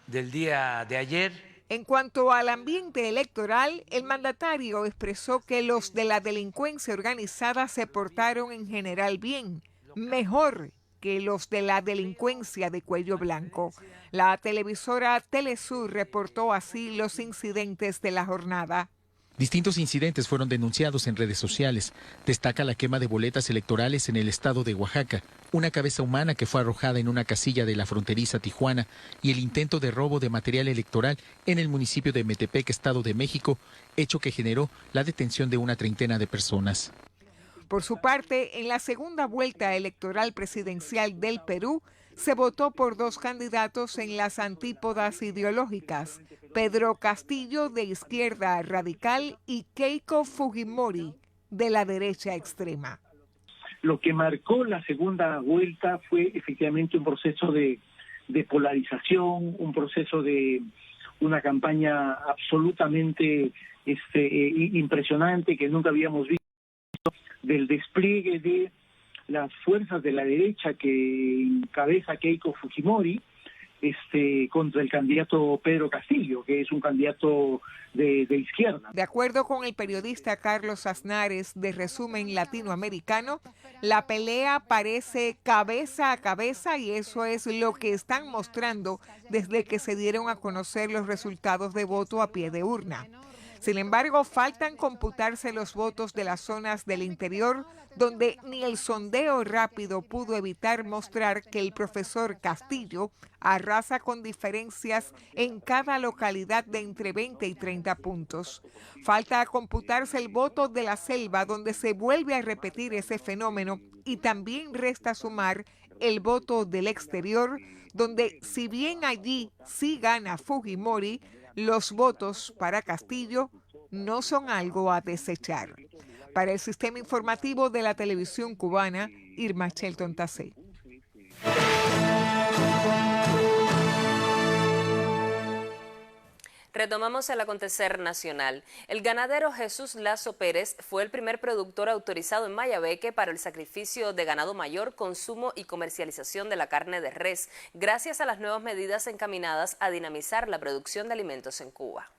del día de ayer. En cuanto al ambiente electoral, el mandatario expresó que los de la delincuencia organizada se portaron en general bien, mejor que los de la delincuencia de cuello blanco. La televisora Telesur reportó así los incidentes de la jornada. Distintos incidentes fueron denunciados en redes sociales. Destaca la quema de boletas electorales en el estado de Oaxaca, una cabeza humana que fue arrojada en una casilla de la fronteriza Tijuana y el intento de robo de material electoral en el municipio de Metepec, Estado de México, hecho que generó la detención de una treintena de personas. Por su parte, en la segunda vuelta electoral presidencial del Perú, se votó por 2 candidatos en las antípodas ideológicas, Pedro Castillo de izquierda radical y Keiko Fujimori de la derecha extrema. Lo que marcó la segunda vuelta fue efectivamente un proceso de polarización, un proceso de una campaña absolutamente impresionante que nunca habíamos visto, del despliegue de las fuerzas de la derecha que encabeza Keiko Fujimori contra el candidato Pedro Castillo, que es un candidato de izquierda. De acuerdo con el periodista Carlos Aznares de Resumen Latinoamericano, la pelea parece cabeza a cabeza y eso es lo que están mostrando desde que se dieron a conocer los resultados de voto a pie de urna. Sin embargo, faltan computarse los votos de las zonas del interior, donde ni el sondeo rápido pudo evitar mostrar que el profesor Castillo arrasa con diferencias en cada localidad de entre 20 y 30 puntos. Falta computarse el voto de la selva, donde se vuelve a repetir ese fenómeno, y también resta sumar el voto del exterior, donde si bien allí sí gana Fujimori, los votos para Castillo no son algo a desechar. Para el Sistema Informativo de la Televisión Cubana, Irma Shelton Tacé. Retomamos el acontecer nacional. El ganadero Jesús Lazo Pérez fue el primer productor autorizado en Mayabeque para el sacrificio de ganado mayor, consumo y comercialización de la carne de res, gracias a las nuevas medidas encaminadas a dinamizar la producción de alimentos en Cuba.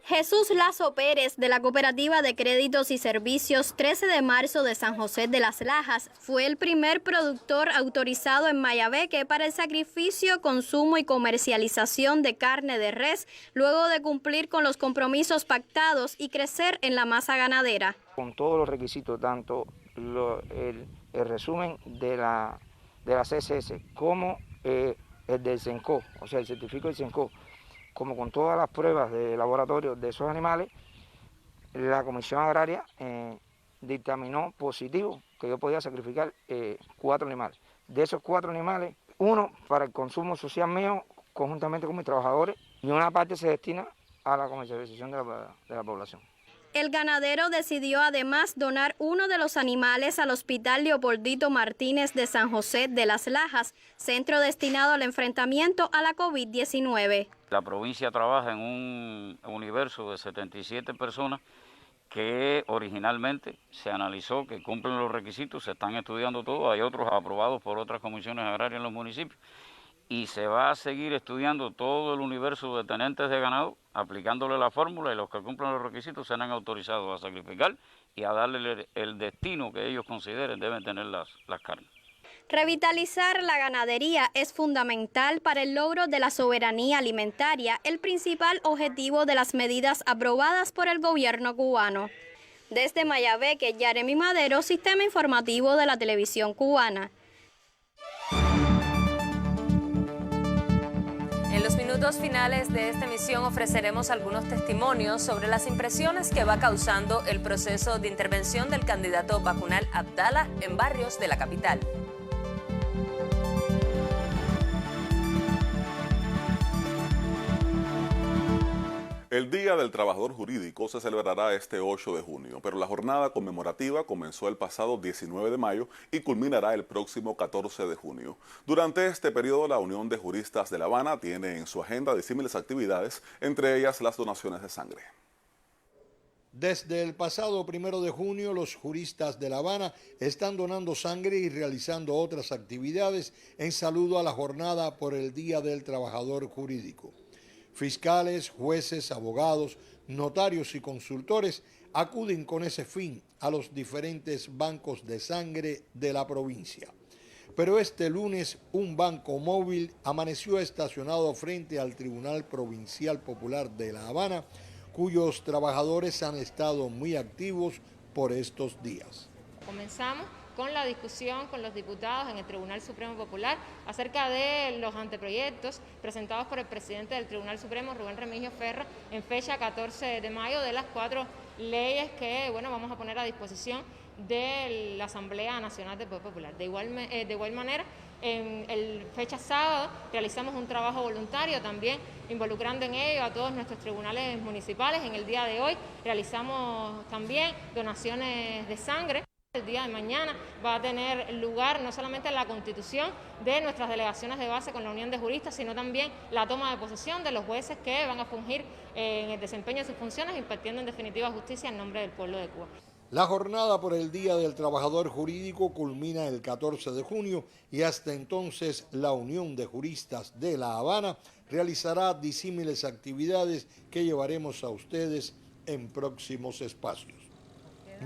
Jesús Lazo Pérez, de la Cooperativa de Créditos y Servicios 13 de marzo de San José de las Lajas, fue el primer productor autorizado en Mayabeque para el sacrificio, consumo y comercialización de carne de res, luego de cumplir con los compromisos pactados y crecer en la masa ganadera. Con todos los requisitos, tanto el resumen de la CSS como el del CENCO, o sea, el certificado del CENCO, como con todas las pruebas de laboratorio de esos animales, la Comisión Agraria dictaminó positivo que yo podía sacrificar 4 animales. De esos 4 animales, 1 para el consumo social mío, conjuntamente con mis trabajadores, y una parte se destina a la comercialización de la población. El ganadero decidió además donar uno de los animales al Hospital Leopoldito Martínez de San José de las Lajas, centro destinado al enfrentamiento a la COVID-19. La provincia trabaja en un universo de 77 personas que originalmente se analizó que cumplen los requisitos, se están estudiando todos, hay otros aprobados por otras comisiones agrarias en los municipios, y se va a seguir estudiando todo el universo de tenentes de ganado, aplicándole la fórmula, y los que cumplan los requisitos serán autorizados a sacrificar y a darle el destino que ellos consideren deben tener las carnes. Revitalizar la ganadería es fundamental para el logro de la soberanía alimentaria, el principal objetivo de las medidas aprobadas por el gobierno cubano. Desde Mayabeque, Yaremi Madero, Sistema Informativo de la Televisión Cubana. En los minutos finales de esta emisión ofreceremos algunos testimonios sobre las impresiones que va causando el proceso de intervención del candidato vacunal Abdala en barrios de la capital. El Día del Trabajador Jurídico se celebrará este 8 de junio, pero la jornada conmemorativa comenzó el pasado 19 de mayo y culminará el próximo 14 de junio. Durante este periodo, la Unión de Juristas de La Habana tiene en su agenda disímiles actividades, entre ellas las donaciones de sangre. Desde el pasado 1 de junio, los juristas de La Habana están donando sangre y realizando otras actividades en saludo a la jornada por el Día del Trabajador Jurídico. Fiscales, jueces, abogados, notarios y consultores acuden con ese fin a los diferentes bancos de sangre de la provincia. Pero este lunes un banco móvil amaneció estacionado frente al Tribunal Provincial Popular de La Habana, cuyos trabajadores han estado muy activos por estos días. Comenzamos con la discusión con los diputados en el Tribunal Supremo Popular acerca de los anteproyectos presentados por el presidente del Tribunal Supremo, Rubén Remigio Ferra, en fecha 14 de mayo, de las 4 leyes que vamos a poner a disposición de la Asamblea Nacional del Poder Popular. De igual manera, en el fecha sábado realizamos un trabajo voluntario también involucrando en ello a todos nuestros tribunales municipales. En el día de hoy realizamos también donaciones de sangre. El día de mañana va a tener lugar no solamente la constitución de nuestras delegaciones de base con la Unión de Juristas, sino también la toma de posesión de los jueces que van a fungir en el desempeño de sus funciones, impartiendo en definitiva justicia en nombre del pueblo de Cuba. La jornada por el Día del Trabajador Jurídico culmina el 14 de junio y hasta entonces la Unión de Juristas de La Habana realizará disímiles actividades que llevaremos a ustedes en próximos espacios.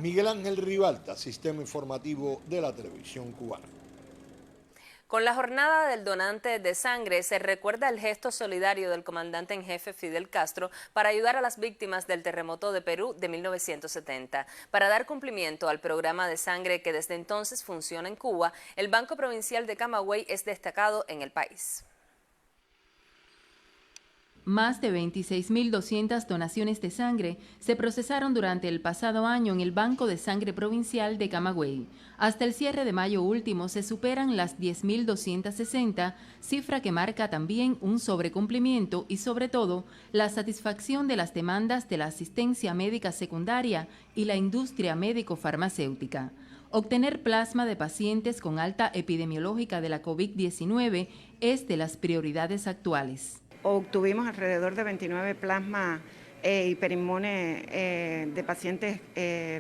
Miguel Ángel Ribalta, Sistema Informativo de la Televisión Cubana. Con la jornada del donante de sangre se recuerda el gesto solidario del comandante en jefe Fidel Castro para ayudar a las víctimas del terremoto de Perú de 1970. Para dar cumplimiento al programa de sangre que desde entonces funciona en Cuba, el Banco Provincial de Camagüey es destacado en el país. Más de 26.200 donaciones de sangre se procesaron durante el pasado año en el Banco de Sangre Provincial de Camagüey. Hasta el cierre de mayo último se superan las 10.260, cifra que marca también un sobrecumplimiento y sobre todo la satisfacción de las demandas de la asistencia médica secundaria y la industria médico-farmacéutica. Obtener plasma de pacientes con alta epidemiológica de la COVID-19 es de las prioridades actuales. Obtuvimos alrededor de 29 plasmas hiperinmune de pacientes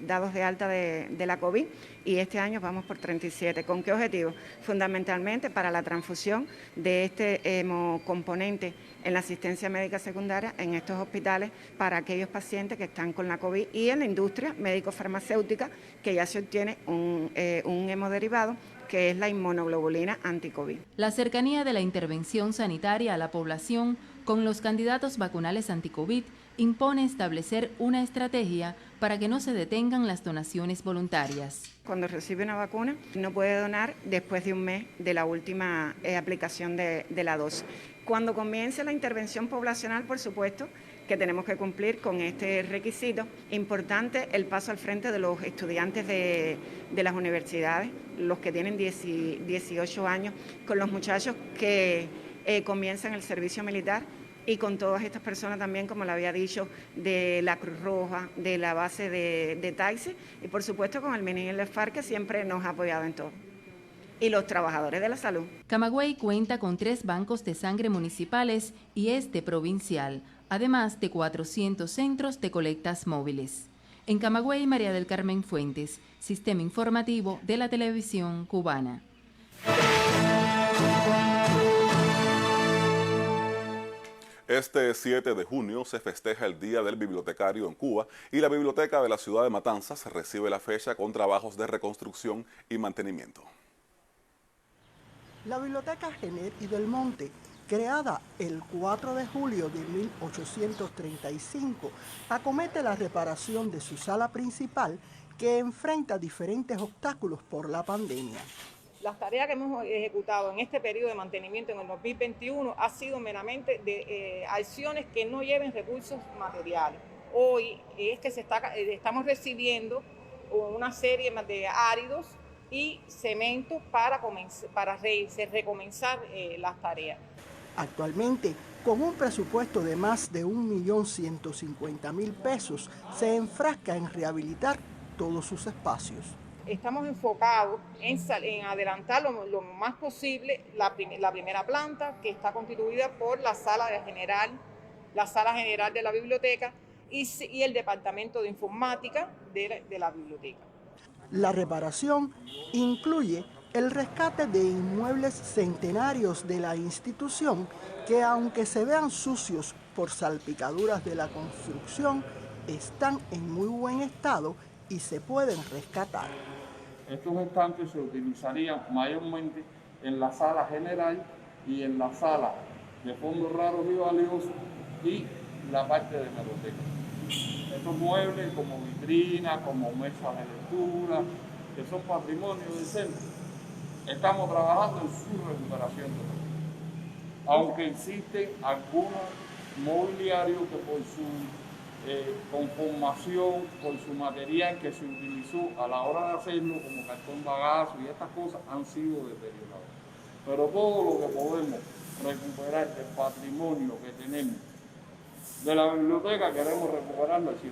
dados de alta de la COVID, y este año vamos por 37. ¿Con qué objetivo? Fundamentalmente para la transfusión de este hemocomponente en la asistencia médica secundaria en estos hospitales para aquellos pacientes que están con la COVID, y en la industria médico-farmacéutica, que ya se obtiene un hemodiderivado que es la inmunoglobulina anti-COVID. La cercanía de la intervención sanitaria a la población con los candidatos vacunales anti-COVID impone establecer una estrategia para que no se detengan las donaciones voluntarias. Cuando recibe una vacuna no puede donar después de un mes de la última aplicación de la dosis. Cuando comience la intervención poblacional, por supuesto, que tenemos que cumplir con este requisito. Importante el paso al frente de los estudiantes de las universidades, los que tienen 18 años, con los muchachos que comienzan el servicio militar, y con todas estas personas también, como le había dicho, de la Cruz Roja, de la base de TAICE, y por supuesto con el MINI y el FARC, que siempre nos ha apoyado en todo. Y los trabajadores de la salud. Camagüey cuenta con 3 bancos de sangre municipales y este provincial, además de 400 centros de colectas móviles. En Camagüey, María del Carmen Fuentes, Sistema Informativo de la Televisión Cubana. Este 7 de junio se festeja el Día del Bibliotecario en Cuba, y la Biblioteca de la ciudad de Matanzas recibe la fecha con trabajos de reconstrucción y mantenimiento. La Biblioteca Genet y del Monte, creada el 4 de julio de 1835, acomete la reparación de su sala principal, que enfrenta diferentes obstáculos por la pandemia. Las tareas que hemos ejecutado en este periodo de mantenimiento en el 2021 ha sido meramente de acciones que no lleven recursos materiales. Hoy es que estamos recibiendo una serie de áridos y cemento para recomenzar las tareas. Actualmente, con un presupuesto de más de 1.150.000 pesos, se enfrasca en rehabilitar todos sus espacios. Estamos enfocados en adelantar lo más posible la primera planta, que está constituida por la sala general de la biblioteca y el departamento de informática de la biblioteca. La reparación incluye el rescate de inmuebles centenarios de la institución que, aunque se vean sucios por salpicaduras de la construcción, están en muy buen estado y se pueden rescatar. Estos estantes se utilizarían mayormente en la sala general y en la sala de fondos raros y valiosos y la parte de hemeroteca. Estos muebles como vitrina, como mesas de lectura, que son patrimonio del centro, estamos trabajando en su recuperación. Aunque existen algunos mobiliarios que por su conformación, por su material que se utilizó a la hora de hacerlo, como cartón bagazo y estas cosas, han sido deteriorados. Pero todo lo que podemos recuperar del patrimonio que tenemos de la biblioteca, queremos recuperarlo al 100%.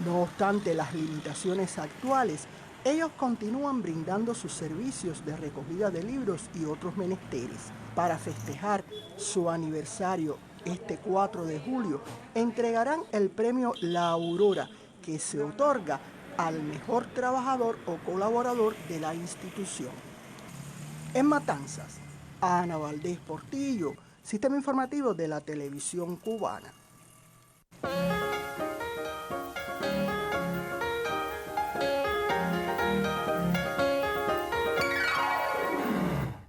No obstante las limitaciones actuales, ellos continúan brindando sus servicios de recogida de libros y otros menesteres. Para festejar su aniversario este 4 de julio, entregarán el premio La Aurora, que se otorga al mejor trabajador o colaborador de la institución. En Matanzas, Ana Valdés Portillo, Sistema Informativo de la Televisión Cubana.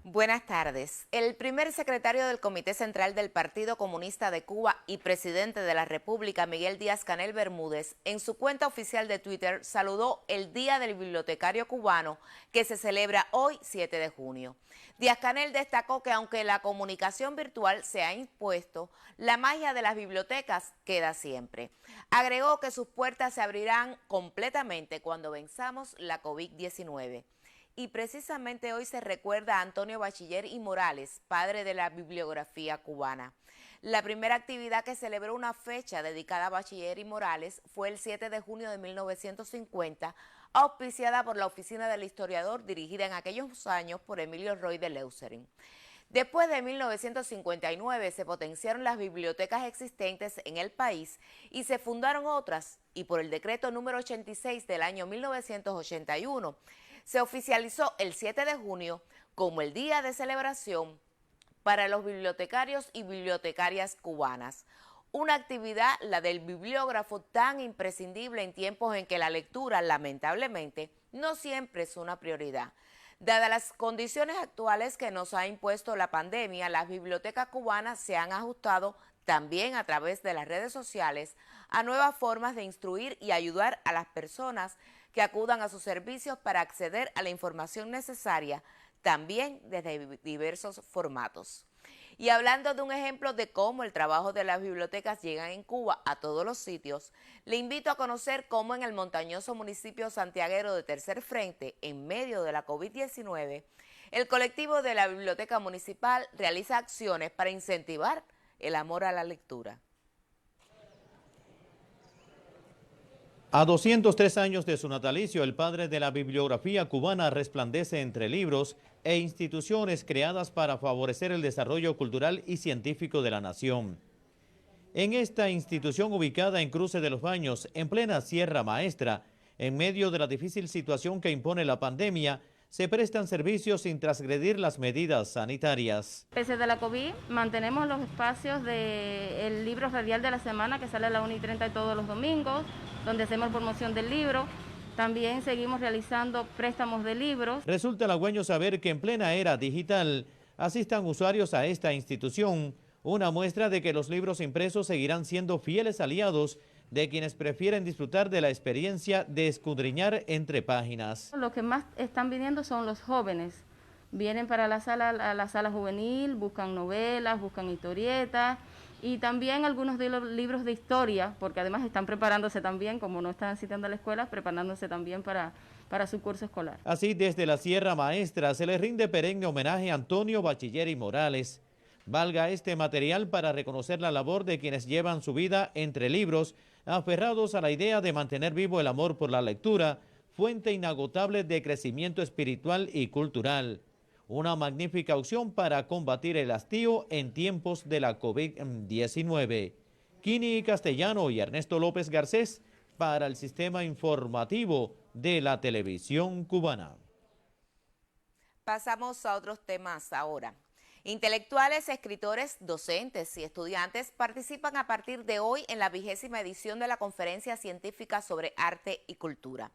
Buenas tardes. El primer secretario del Comité Central del Partido Comunista de Cuba y presidente de la República, Miguel Díaz-Canel Bermúdez, en su cuenta oficial de Twitter saludó el Día del Bibliotecario Cubano, que se celebra hoy 7 de junio. Díaz-Canel destacó que aunque la comunicación virtual se ha impuesto, la magia de las bibliotecas queda siempre. Agregó que sus puertas se abrirán completamente cuando venzamos la COVID-19. Y precisamente hoy se recuerda a Antonio Bachiller y Morales, padre de la bibliografía cubana. La primera actividad que celebró una fecha dedicada a Bachiller y Morales fue el 7 de junio de 1950, auspiciada por la Oficina del Historiador, dirigida en aquellos años por Emilio Roy de Leucerin. Después de 1959 se potenciaron las bibliotecas existentes en el país y se fundaron otras, y por el decreto número 86 del año 1981 se oficializó el 7 de junio como el día de celebración para los bibliotecarios y bibliotecarias cubanas. Una actividad, la del bibliógrafo, tan imprescindible en tiempos en que la lectura, lamentablemente, no siempre es una prioridad. Dadas las condiciones actuales que nos ha impuesto la pandemia, las bibliotecas cubanas se han ajustado también a través de las redes sociales a nuevas formas de instruir y ayudar a las personas que acudan a sus servicios para acceder a la información necesaria, también desde diversos formatos. Y hablando de un ejemplo de cómo el trabajo de las bibliotecas llega en Cuba a todos los sitios, le invito a conocer cómo en el montañoso municipio santiaguero de Tercer Frente, en medio de la COVID-19, el colectivo de la Biblioteca Municipal realiza acciones para incentivar el amor a la lectura. A 203 años de su natalicio, el padre de la bibliografía cubana resplandece entre libros e instituciones creadas para favorecer el desarrollo cultural y científico de la nación. En esta institución ubicada en Cruce de los Baños, en plena Sierra Maestra, en medio de la difícil situación que impone la pandemia, se prestan servicios sin transgredir las medidas sanitarias. Pese de la COVID, mantenemos los espacios del libro radial de la semana que sale a la 1:30 todos los domingos, donde hacemos promoción del libro. También seguimos realizando préstamos de libros. Resulta halagüeño saber que en plena era digital asistan usuarios a esta institución, una muestra de que los libros impresos seguirán siendo fieles aliados de quienes prefieren disfrutar de la experiencia de escudriñar entre páginas. Lo que más están viniendo son los jóvenes. Vienen para la sala juvenil, buscan novelas, buscan historietas y también algunos de los libros de historia, porque además están preparándose también, como no están asistiendo a la escuela, preparándose también para su curso escolar. Así, desde la Sierra Maestra se le rinde perenne homenaje a Antonio Bachiller y Morales. Valga este material para reconocer la labor de quienes llevan su vida entre libros, aferrados a la idea de mantener vivo el amor por la lectura, fuente inagotable de crecimiento espiritual y cultural. Una magnífica opción para combatir el hastío en tiempos de la COVID-19. Kini Castellano y Ernesto López Garcés para el Sistema Informativo de la Televisión Cubana. Pasamos a otros temas ahora. Intelectuales, escritores, docentes y estudiantes participan a partir de hoy en la 20ª edición de la Conferencia Científica sobre Arte y Cultura.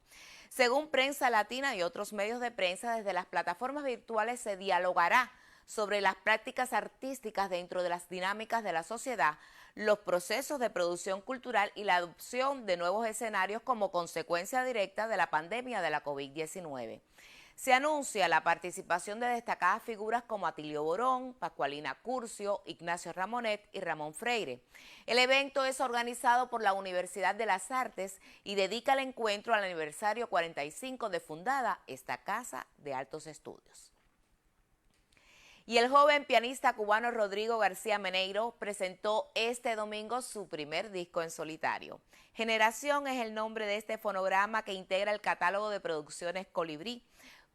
Según Prensa Latina y otros medios de prensa, desde las plataformas virtuales se dialogará sobre las prácticas artísticas dentro de las dinámicas de la sociedad, los procesos de producción cultural y la adopción de nuevos escenarios como consecuencia directa de la pandemia de la COVID-19. Se anuncia la participación de destacadas figuras como Atilio Borón, Pascualina Curcio, Ignacio Ramonet y Ramón Freire. El evento es organizado por la Universidad de las Artes y dedica el encuentro al aniversario 45 de fundada esta Casa de Altos Estudios. Y el joven pianista cubano Rodrigo García Meneiro presentó este domingo su primer disco en solitario. Generación es el nombre de este fonograma que integra el catálogo de producciones Colibrí.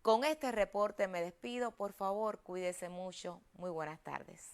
Con este reporte me despido, por favor, cuídese mucho. Muy buenas tardes.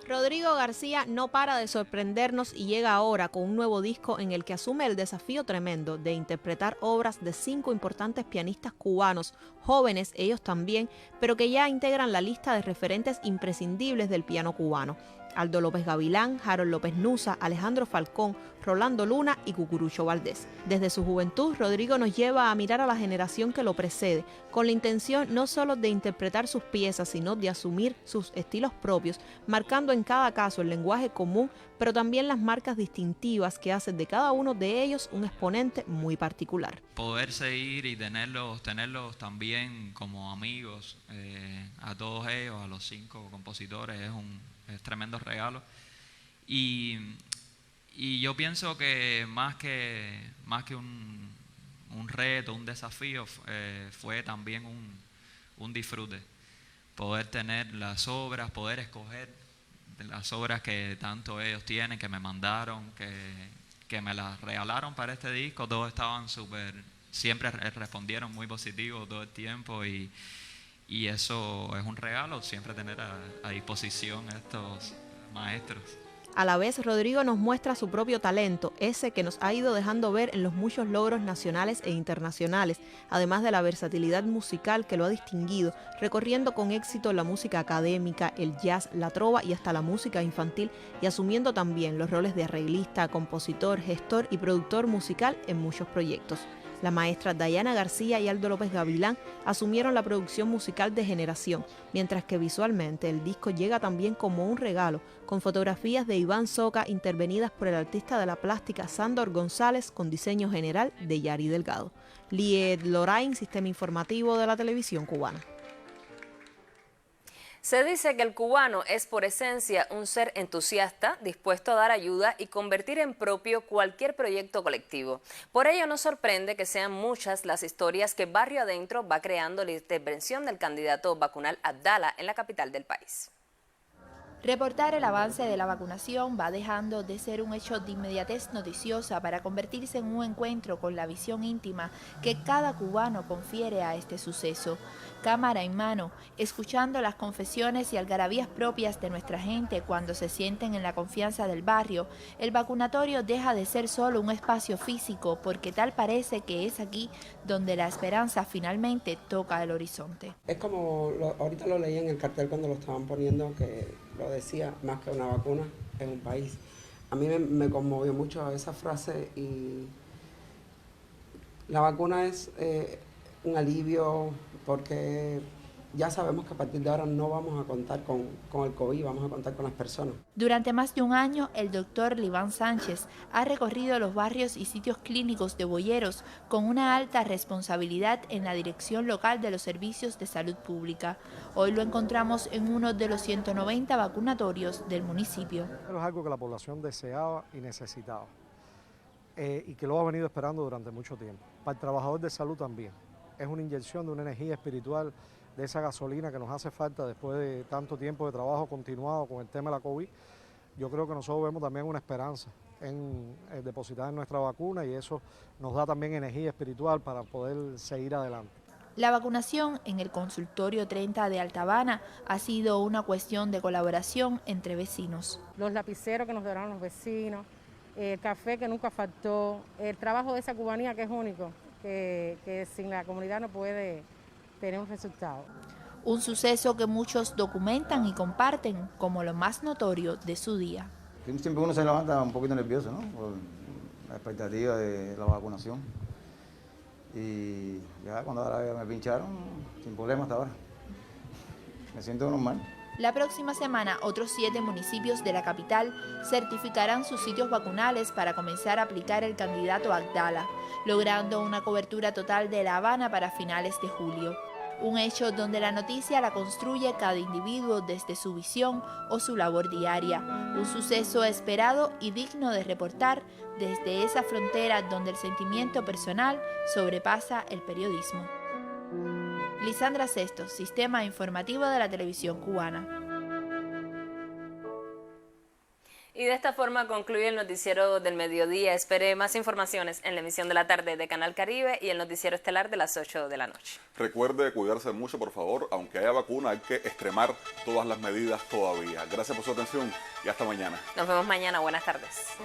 Rodrigo García no para de sorprendernos y llega ahora con un nuevo disco en el que asume el desafío tremendo de interpretar obras de 5 importantes pianistas cubanos, jóvenes ellos también, pero que ya integran la lista de referentes imprescindibles del piano cubano. Aldo López Gavilán, Harold López Nusa, Alejandro Falcón, Rolando Luna y Cucurucho Valdés. Desde su juventud, Rodrigo nos lleva a mirar a la generación que lo precede, con la intención no solo de interpretar sus piezas, sino de asumir sus estilos propios, marcando en cada caso el lenguaje común, pero también las marcas distintivas que hacen de cada uno de ellos un exponente muy particular. Poder seguir y tenerlos también como amigos, a todos ellos, a los 5 compositores, es tremendo regalo. Y yo pienso que más que un reto, un desafío, fue también un disfrute. Poder tener las obras, poder escoger las obras que tanto ellos tienen, que me mandaron, que me las regalaron para este disco. Todos estaban siempre respondieron muy positivo todo el tiempo y y eso es un regalo, siempre tener a disposición a estos maestros. A la vez, Rodrigo nos muestra su propio talento, ese que nos ha ido dejando ver en los muchos logros nacionales e internacionales, además de la versatilidad musical que lo ha distinguido, recorriendo con éxito la música académica, el jazz, la trova y hasta la música infantil, y asumiendo también los roles de arreglista, compositor, gestor y productor musical en muchos proyectos. La maestra Dayana García y Aldo López Gavilán asumieron la producción musical de Generación, mientras que visualmente el disco llega también como un regalo, con fotografías de Iván Soca intervenidas por el artista de la plástica Sándor González con diseño general de Yari Delgado. Lied Lorain, Sistema Informativo de la Televisión Cubana. Se dice que el cubano es por esencia un ser entusiasta, dispuesto a dar ayuda y convertir en propio cualquier proyecto colectivo. Por ello no sorprende que sean muchas las historias que barrio adentro va creando la intervención del candidato vacunal Abdala en la capital del país. Reportar el avance de la vacunación va dejando de ser un hecho de inmediatez noticiosa para convertirse en un encuentro con la visión íntima que cada cubano confiere a este suceso. Cámara en mano, escuchando las confesiones y algarabías propias de nuestra gente cuando se sienten en la confianza del barrio, el vacunatorio deja de ser solo un espacio físico porque tal parece que es aquí donde la esperanza finalmente toca el horizonte. Es como, ahorita lo leí en el cartel cuando lo estaban poniendo, que lo decía, más que una vacuna, es un país. A mí me conmovió mucho esa frase y la vacuna es un alivio porque ya sabemos que a partir de ahora no vamos a contar con el COVID, vamos a contar con las personas. Durante más de un año, el doctor Liván Sánchez ha recorrido los barrios y sitios clínicos de Boyeros con una alta responsabilidad en la dirección local de los servicios de salud pública. Hoy lo encontramos en uno de los 190 vacunatorios del municipio. Es algo que la población deseaba y necesitaba y que lo ha venido esperando durante mucho tiempo. Para el trabajador de salud también. Es una inyección de una energía espiritual, de esa gasolina que nos hace falta después de tanto tiempo de trabajo continuado con el tema de la COVID. Yo creo que nosotros vemos también una esperanza en depositar en nuestra vacuna y eso nos da también energía espiritual para poder seguir adelante. La vacunación en el consultorio 30 de Alta Habana ha sido una cuestión de colaboración entre vecinos. Los lapiceros que nos donaron los vecinos, el café que nunca faltó, el trabajo de esa cubanía que es único, que sin la comunidad no puede tener un resultado. Un suceso que muchos documentan y comparten como lo más notorio de su día. Siempre uno se levanta un poquito nervioso, ¿no? Por la expectativa de la vacunación. Y ya cuando ahora me pincharon, sin problema hasta ahora. Me siento normal. La próxima semana, otros 7 municipios de la capital certificarán sus sitios vacunales para comenzar a aplicar el candidato Abdala, logrando una cobertura total de La Habana para finales de julio. Un hecho donde la noticia la construye cada individuo desde su visión o su labor diaria. Un suceso esperado y digno de reportar desde esa frontera donde el sentimiento personal sobrepasa el periodismo. Lisandra Sestos, Sistema Informativo de la Televisión Cubana. Y de esta forma concluye el noticiero del mediodía. Espere más informaciones en la emisión de la tarde de Canal Caribe y el noticiero estelar de las 8 de la noche. Recuerde cuidarse mucho, por favor. Aunque haya vacuna, hay que extremar todas las medidas todavía. Gracias por su atención y hasta mañana. Nos vemos mañana. Buenas tardes.